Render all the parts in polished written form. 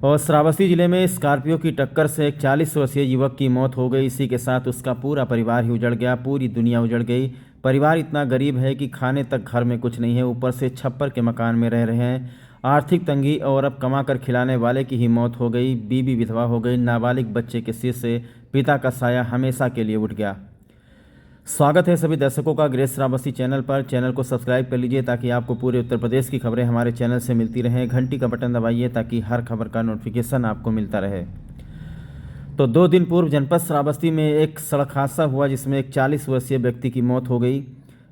और श्रावस्ती जिले में स्कॉर्पियो की टक्कर से एक 40 वर्षीय युवक की मौत हो गई। इसी के साथ उसका पूरा परिवार ही उजड़ गया, पूरी दुनिया उजड़ गई। परिवार इतना गरीब है कि खाने तक घर में कुछ नहीं है, ऊपर से छप्पर के मकान में रह रहे हैं। आर्थिक तंगी और अब कमा कर खिलाने वाले की ही मौत हो गई। बीवी विधवा हो गई। नाबालिग बच्चे के सिर से पिता का साया हमेशा के लिए उठ गया। स्वागत है सभी दर्शकों का ग्रेस श्रावस्ती चैनल पर। चैनल को सब्सक्राइब कर लीजिए ताकि आपको पूरे उत्तर प्रदेश की खबरें हमारे चैनल से मिलती रहें। घंटी का बटन दबाइए ताकि हर खबर का नोटिफिकेशन आपको मिलता रहे। तो 2 दिन पूर्व जनपद श्रावस्ती में एक सड़क हादसा हुआ जिसमें एक 40 वर्षीय व्यक्ति की मौत हो गई।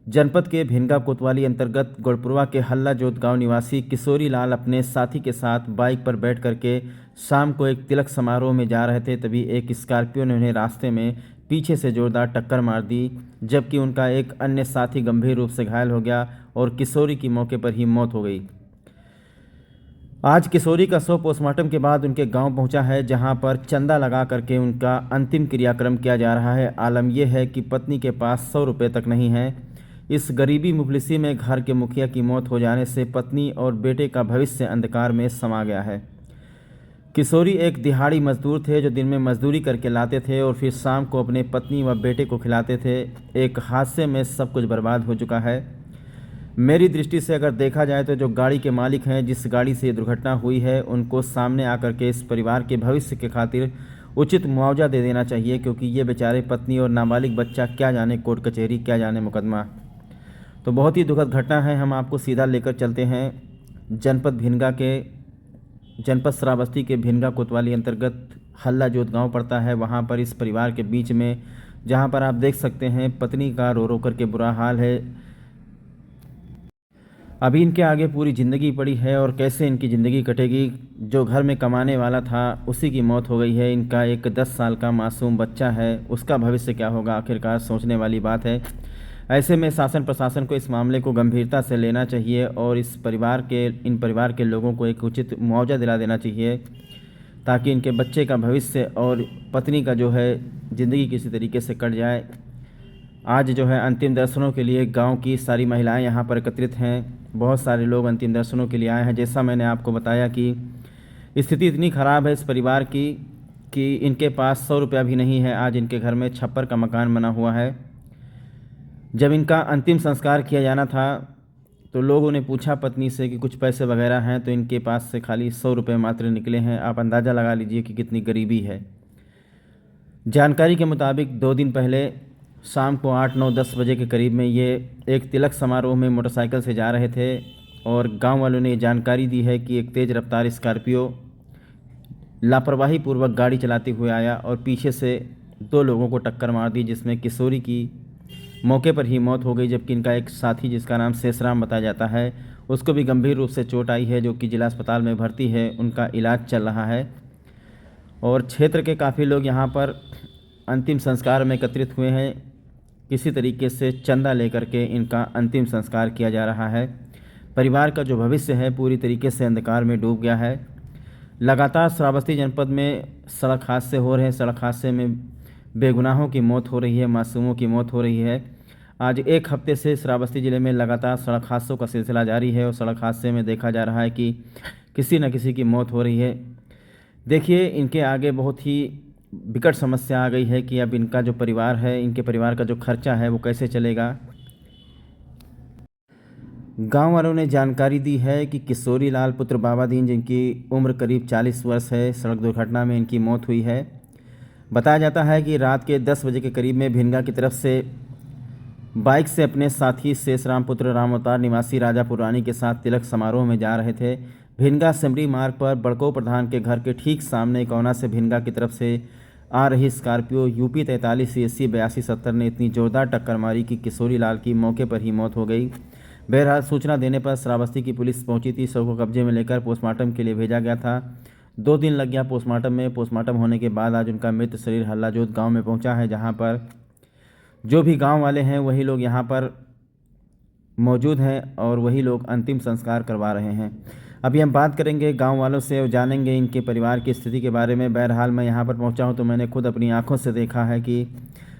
जनपद के भिनगा कोतवाली अंतर्गत गोड़पुरवा के हल्ला जोत गाँव निवासी किशोरी लाल अपने साथी के साथ बाइक पर बैठ करके शाम को एक तिलक समारोह में जा रहे थे। तभी एक स्कॉर्पियो ने उन्हें रास्ते में पीछे से जोरदार टक्कर मार दी, जबकि उनका एक अन्य साथी गंभीर रूप से घायल हो गया और किशोरी की मौके पर ही मौत हो गई। आज किशोरी का शव पोस्टमार्टम के बाद उनके गांव पहुंचा है, जहां पर चंदा लगा करके उनका अंतिम क्रियाक्रम किया जा रहा है। आलम यह है कि पत्नी के पास 100 रुपये तक नहीं है। इस गरीबी मुफलिसी में घर के मुखिया की मौत हो जाने से पत्नी और बेटे का भविष्य अंधकार में समा गया है। किशोरी एक दिहाड़ी मजदूर थे जो दिन में मजदूरी करके लाते थे और फिर शाम को अपने पत्नी व बेटे को खिलाते थे। एक हादसे में सब कुछ बर्बाद हो चुका है। मेरी दृष्टि से अगर देखा जाए तो जो गाड़ी के मालिक हैं, जिस गाड़ी से ये दुर्घटना हुई है, उनको सामने आकर के इस परिवार के भविष्य के खातिर उचित मुआवजा दे देना चाहिए, क्योंकि ये बेचारे पत्नी और नाबालिग बच्चा क्या जाने कोर्ट कचहरी, क्या जाने मुकदमा। तो बहुत ही दुखद घटना है। हम आपको सीधा लेकर चलते हैं जनपद श्रावस्ती के भिनगा कोतवाली अंतर्गत हल्ला जोत गांव पड़ता है। वहां पर इस परिवार के बीच में, जहां पर आप देख सकते हैं पत्नी का रो रो करके बुरा हाल है। अभी इनके आगे पूरी ज़िंदगी पड़ी है और कैसे इनकी ज़िंदगी कटेगी। जो घर में कमाने वाला था उसी की मौत हो गई है। इनका एक 10 साल का मासूम बच्चा है, उसका भविष्य क्या होगा, आखिरकार सोचने वाली बात है। ऐसे में शासन प्रशासन को इस मामले को गंभीरता से लेना चाहिए और इन परिवार के लोगों को एक उचित मुआवजा दिला देना चाहिए, ताकि इनके बच्चे का भविष्य और पत्नी का जो है ज़िंदगी किसी तरीके से कट जाए। आज जो है अंतिम दर्शनों के लिए गांव की सारी महिलाएं यहां पर एकत्रित हैं। बहुत सारे लोग अंतिम दर्शनों के लिए आए हैं। जैसा मैंने आपको बताया कि स्थिति इतनी ख़राब है इस परिवार की कि इनके पास 100 रुपया भी नहीं है। आज इनके घर में छप्पर का मकान बना हुआ है। जब इनका अंतिम संस्कार किया जाना था तो लोगों ने पूछा पत्नी से कि कुछ पैसे वगैरह हैं, तो इनके पास से खाली 100 रुपये मात्र निकले हैं। आप अंदाज़ा लगा लीजिए कि कितनी गरीबी है। जानकारी के मुताबिक 2 दिन पहले शाम को 8, 9, 10 बजे के करीब में ये एक तिलक समारोह में मोटरसाइकिल से जा रहे थे और गांव वालों ने जानकारी दी है कि एक तेज़ रफ्तार स्कॉर्पियो लापरवाही पूर्वक गाड़ी चलाते हुए आया और पीछे से 2 लोगों को टक्कर मार दी, जिसमें किशोरी की मौके पर ही मौत हो गई, जबकि इनका एक साथी जिसका नाम शेषराम बताया जाता है, उसको भी गंभीर रूप से चोट आई है, जो कि जिला अस्पताल में भर्ती है। उनका इलाज चल रहा है और क्षेत्र के काफ़ी लोग यहाँ पर अंतिम संस्कार में एकत्रित हुए हैं। किसी तरीके से चंदा लेकर के इनका अंतिम संस्कार किया जा रहा है। परिवार का जो भविष्य है पूरी तरीके से अंधकार में डूब गया है। लगातार श्रावस्ती जनपद में सड़क हादसे हो रहे हैं। सड़क हादसे में बेगुनाहों की मौत हो रही है, मासूमों की मौत हो रही है। आज 1 हफ्ते से श्रावस्ती ज़िले में लगातार सड़क हादसों का सिलसिला जारी है और सड़क हादसे में देखा जा रहा है कि किसी न किसी की मौत हो रही है। देखिए, इनके आगे बहुत ही विकट समस्या आ गई है कि अब इनका जो परिवार है, इनके परिवार का जो खर्चा है वो कैसे चलेगा। गांव वालों ने जानकारी दी है कि किशोरी लाल पुत्र बाबादीन, जिनकी उम्र करीब 40 वर्ष है, सड़क दुर्घटना में इनकी मौत हुई है। बताया जाता है कि रात के 10 बजे के करीब में भिनगा की तरफ से बाइक से अपने साथी शेषराम पुत्र राम अवतार निवासी राजापुर रानी के साथ तिलक समारोह में जा रहे थे। भिनगा सिमरी मार्ग पर बड़को प्रधान के घर के ठीक सामने कोना से भिनगा की तरफ से आ रही स्कॉर्पियो यूपी 43 CSC 8270 ने इतनी जोरदार टक्कर मारी कि किशोरी लाल की मौके पर ही मौत हो गई। बहरहाल सूचना देने पर श्रावस्ती की पुलिस पहुंची थी। शव को कब्जे में लेकर पोस्टमार्टम के लिए भेजा गया था। 2 दिन लग गया पोस्टमार्टम में। पोस्टमार्टम होने के बाद आज उनका मृत शरीर हल्लाजोत गांव में पहुंचा है, जहां पर जो भी गांव वाले हैं वही लोग यहां पर मौजूद हैं और वही लोग अंतिम संस्कार करवा रहे हैं। अभी हम बात करेंगे गांव वालों से और जानेंगे इनके परिवार की स्थिति के बारे में। बहरहाल मैं यहां पर पहुंचा हूं तो मैंने खुद अपनी आंखों से देखा है कि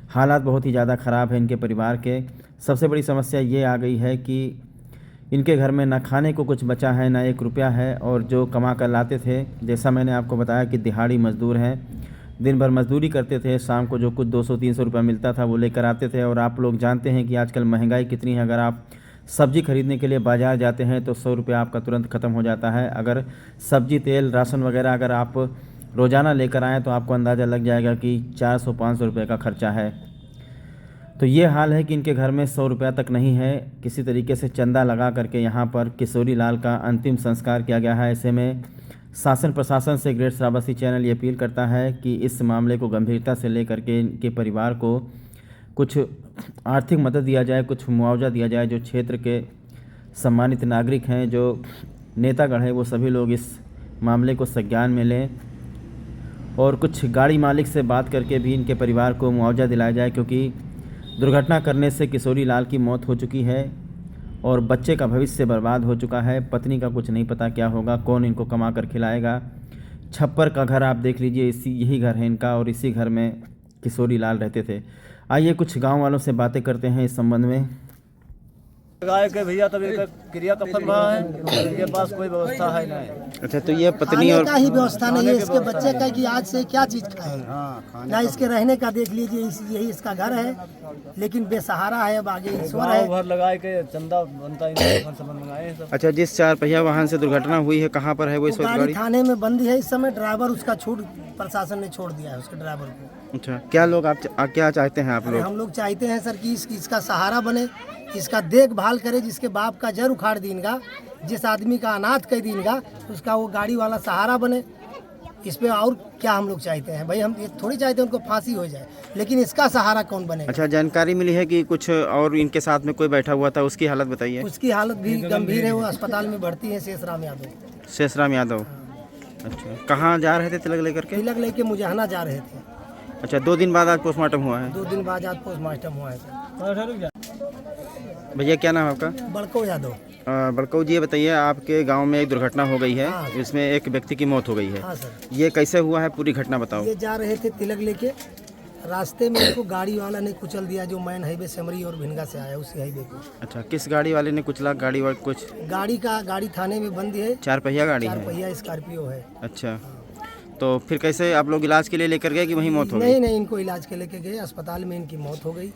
हालात बहुत ही ज़्यादा ख़राब है इनके परिवार के। सबसे बड़ी समस्या ये आ गई है कि इनके घर में ना खाने को कुछ बचा है, ना 1 रुपया है, और जो कमा कर लाते थे, जैसा मैंने आपको बताया कि दिहाड़ी मज़दूर हैं, दिन भर मज़दूरी करते थे, शाम को जो कुछ 200-300 रुपये मिलता था वो लेकर आते थे। और आप लोग जानते हैं कि आजकल महंगाई कितनी है। अगर आप सब्ज़ी खरीदने के लिए बाज़ार जाते हैं तो 100 रुपया आपका तुरंत ख़त्म हो जाता है। अगर सब्ज़ी, तेल, राशन वगैरह अगर आप रोज़ाना लेकर आएँ तो आपको अंदाज़ा लग जाएगा कि 400-500 रुपये का खर्चा है। तो ये हाल है कि इनके घर में 100 रुपया तक नहीं है। किसी तरीके से चंदा लगा करके यहाँ पर किशोरी लाल का अंतिम संस्कार किया गया है। ऐसे में शासन प्रशासन से ग्रेट श्रावस्ती चैनल ये अपील करता है कि इस मामले को गंभीरता से लेकर के इनके परिवार को कुछ आर्थिक मदद दिया जाए, कुछ मुआवजा दिया जाए। जो क्षेत्र के सम्मानित नागरिक हैं, जो नेतागण हैं, वो सभी लोग इस मामले को संज्ञान में लें और कुछ गाड़ी मालिक से बात करके भी इनके परिवार को मुआवजा दिलाया जाए, क्योंकि दुर्घटना करने से किशोरी लाल की मौत हो चुकी है और बच्चे का भविष्य बर्बाद हो चुका है। पत्नी का कुछ नहीं पता क्या होगा, कौन इनको कमा कर खिलाएगा। छप्पर का घर आप देख लीजिए, यही घर है इनका और इसी घर में किशोरी लाल रहते थे। आइए कुछ गांव वालों से बातें करते हैं इस संबंध में। गाय के भैया तब एक क्रिया कफन रहा है, इनके पास कोई व्यवस्था है नहीं। अच्छा, तो ये पत्नी और का ही व्यवस्था नहीं है इसके बच्चे का कि आज से क्या चीज खाए ना। इसके रहने का देख लीजिए, यही इसका घर है, लेकिन बेसहारा है। अब आगे ईश्वर है। भर लगाए के चंदा बनता है, मंगाए सब। अच्छा, जिस 4 पहिया वाहन से दुर्घटना हुई है कहाँ पर है वो इस वक्त गाड़ी? थाने में बंदी है इस समय। ड्राइवर उसका छूट प्रशासन ने छोड़ दिया है उसके ड्राइवर को। अच्छा, क्या लोग आप क्या चाहते हैं आप लोग? हम लोग चाहते हैं सर कि इसका सहारा बने, इसका देखभाल करे। जिसके बाप का जर उखाड़ दीनगा, जिस आदमी का अनाथ कर दीनगा, उसका वो गाड़ी वाला सहारा बने। इस पे और क्या हम लोग चाहते हैं भाई? हम ये थोड़ी चाहते हैं उनको फांसी हो जाए, लेकिन इसका सहारा कौन बने? अच्छा, जानकारी मिली है कि कुछ और इनके साथ में कोई बैठा हुआ था, उसकी हालत बताइए। उसकी हालत भी गंभीर है, वो अस्पताल में भर्ती है। शेषराम यादव। शेषराम यादव। अच्छा, कहाँ जा रहे थे तिलक लेकर के? तिलक लेके मुजहना जा रहे थे। अच्छा, 2 दिन बाद आज पोस्टमार्टम हुआ है? 2 दिन बाद आज पोस्टमार्टम हुआ है सर। भैया क्या नाम है आपका? बड़को यादव। बड़कऊ जी, ये बताइए, आपके गांव में एक दुर्घटना हो गई है। हाँ। इसमें एक व्यक्ति की मौत हो गई है। हाँ सर। ये कैसे हुआ है, पूरी घटना बताओ। ये जा रहे थे तिलक लेके, रास्ते में इनको गाड़ी वाला ने कुचल दिया, जो मैन हाईवे सेमरी और भिनगा से आया, उसी हाईवे को। अच्छा, किस गाड़ी वाले ने कुचला? गाड़ी थाने में बंद है। 4 पहिया गाड़ी 4 है? पहिया स्कॉर्पियो है। अच्छा, तो फिर कैसे आप लोग इलाज के लिए लेकर गए कि वहीं मौत हो गई? नहीं, इनको इलाज के लेके गए, अस्पताल में इनकी मौत हो गई।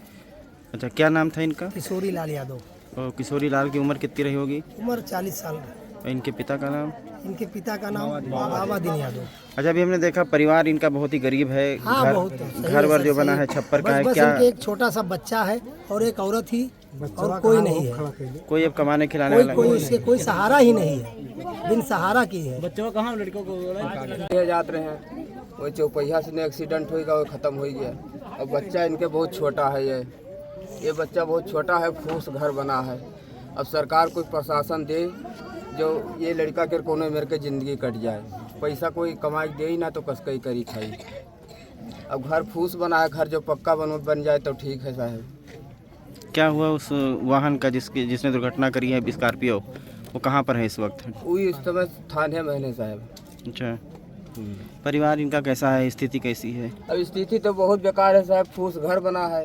अच्छा, क्या नाम था इनका? किशोरी लाल यादव। और किशोरी लाल की उम्र कितनी रही होगी? उम्र 40 साल। और इनके पिता का नाम? इनके पिता का नाम बाबा दिन यादव। अच्छा, अभी हमने देखा परिवार इनका बहुत ही गरीब है। हाँ, बहुत सही घर वर है, जो सही बना है छप्पर का है बस क्या? इनके एक छोटा सा बच्चा है और एक औरत ही, और कोई नहीं है। कोई अब कमाने खिलाने कोई वाला? कोई इसके कोई सहारा ही नहीं है, बिन सहारा की है। बच्चों को कहाँ, लड़कों को जाते रहे हैं, वो चौपहिया से एक्सीडेंट हो गया, वो खत्म हो गया। अब बच्चा इनके बहुत छोटा है, ये बच्चा बहुत छोटा है, फूस घर बना है। अब सरकार कोई प्रशासन दे जो ये लड़का के कोनो मेरे के ज़िंदगी कट जाए। पैसा कोई कमाई दे ही ना तो कस कई करी खाई। अब घर फूस बना है, घर जो पक्का बन जाए तो ठीक है साहब। क्या हुआ उस वाहन का जिसने दुर्घटना करी है स्कॉर्पियो, वो कहाँ पर है इस वक्त? वही इस समय थाने में है साहब। अच्छा, परिवार इनका कैसा है, स्थिति कैसी है? अब स्थिति तो बहुत बेकार है साहब, फूस घर बना है।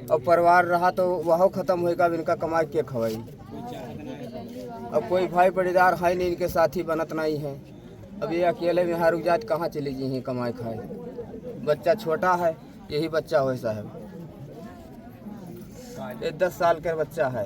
अब परिवार रहा तो वह खत्म होएगा, इनका कमाई के खवाई। अब कोई भाई परिवार है नहीं, इनके साथी बनत नहीं है। अब ये अकेले में हर जात कहाँ चली जी कमाई खाए। बच्चा छोटा है, यही बच्चा हो साहब, ये 10 साल का बच्चा है।